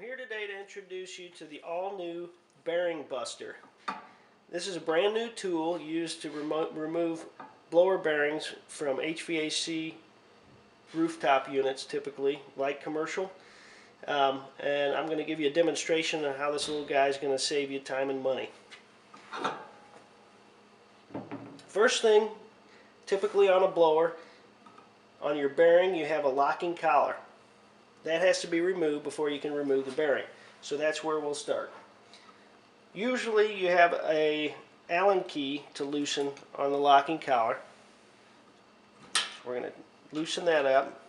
here today to introduce you to the all-new Bearing Buster. This is a brand new tool used to remove blower bearings from HVAC rooftop units, typically light commercial. And I'm going to give you a demonstration of how this little guy is going to save you time and money. First thing, typically on a blower, on your bearing you have a locking collar. That has to be removed before you can remove the bearing. So that's where we'll start. Usually you have a Allen key to loosen on the locking collar. So we're going to loosen that up.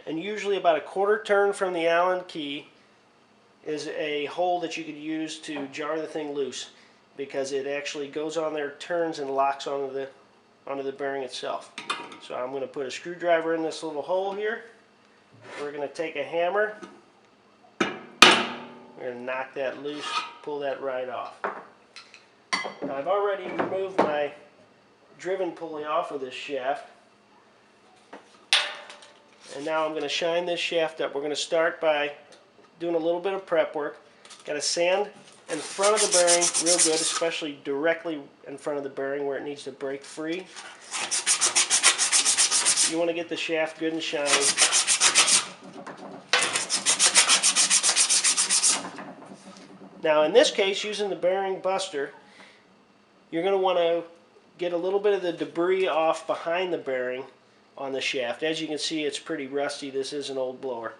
And usually about a quarter turn from the Allen key is a hole that you could use to jar the thing loose, because it actually goes on there, turns, and locks onto the bearing itself. So I'm going to put a screwdriver in this little hole here. We're going to take a hammer. We're going to knock that loose, pull that right off. Now I've already removed my driven pulley off of this shaft. And now I'm going to shine this shaft up. We're going to start by doing a little bit of prep work. Got to sand in front of the bearing real good, especially directly in front of the bearing where it needs to break free. You want to get the shaft good and shiny. Now in this case, using the Bearing Buster, you're going to want to get a little bit of the debris off behind the bearing on the shaft. As you can see, it's pretty rusty. This is an old blower.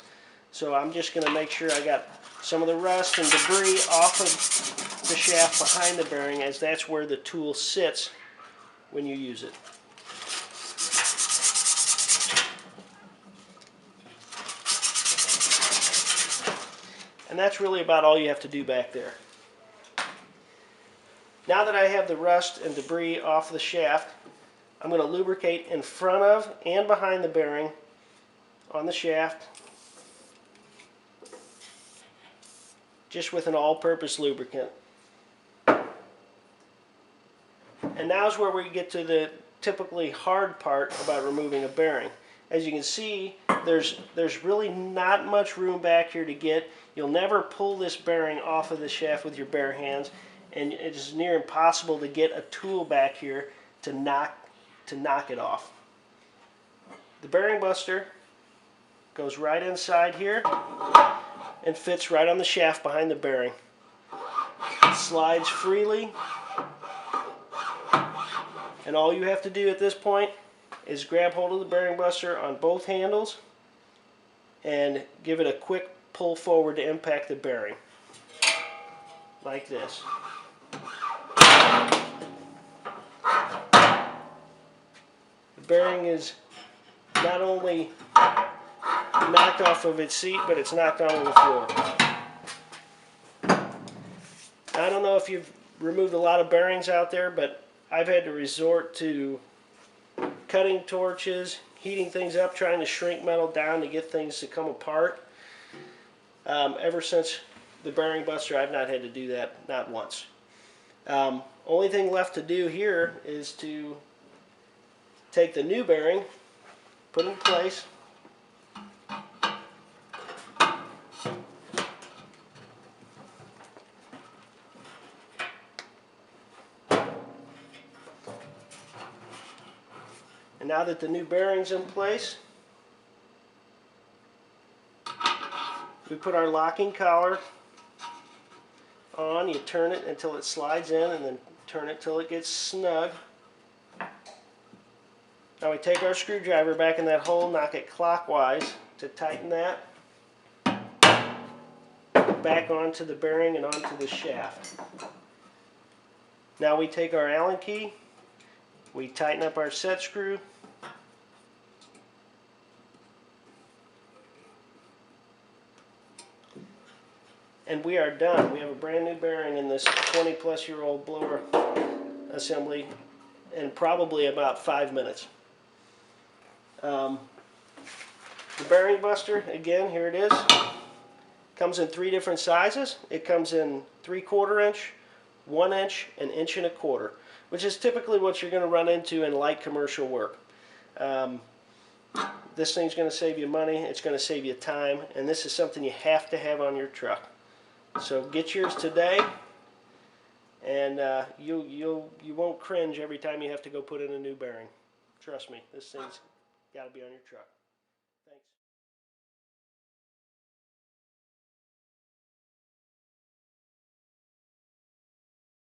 So I'm just going to make sure I got some of the rust and debris off of the shaft behind the bearing, as that's where the tool sits when you use it. And that's really about all you have to do back there. Now that I have the rust and debris off the shaft, I'm going to lubricate in front of and behind the bearing on the shaft, just with an all-purpose lubricant. And now's where we get to the typically hard part about removing a bearing. As you can see, there's really not much room back here to get. You'll never pull this bearing off of the shaft with your bare hands, and it's near impossible to get a tool back here to knock it off. The Bearing Buster goes right inside here and fits right on the shaft behind the bearing. It slides freely, and all you have to do at this point is grab hold of the Bearing Buster on both handles and give it a quick pull forward to impact the bearing, like this. The bearing is not only knocked off of its seat, but it's knocked onto the floor. I don't know if you've removed a lot of bearings out there, but I've had to resort to cutting torches, heating things up, trying to shrink metal down to get things to come apart. Ever since the Bearing Buster, I've not had to do that, not once. Only thing left to do here is to take the new bearing, put it in place, and now that the new bearing's in place, we put our locking collar on. You turn it until it slides in, and then turn it till it gets snug. Now we take our screwdriver back in that hole, knock it clockwise to tighten that back onto the bearing and onto the shaft. Now we take our Allen key, we tighten up our set screw, and we are done. We have a brand new bearing in this 20-plus-year-old blower assembly in probably about 5 minutes. The Bearing Buster, again, here it is. Comes in 3 different sizes. It comes in 3/4 inch, 1 inch, and 1 1/4 inch, which is typically what you're going to run into in light commercial work. This thing's going to save you money, it's going to save you time, and this is something you have to have on your truck. So get yours today, and you won't cringe every time you have to go put in a new bearing. Trust me, this thing's got to be on your truck.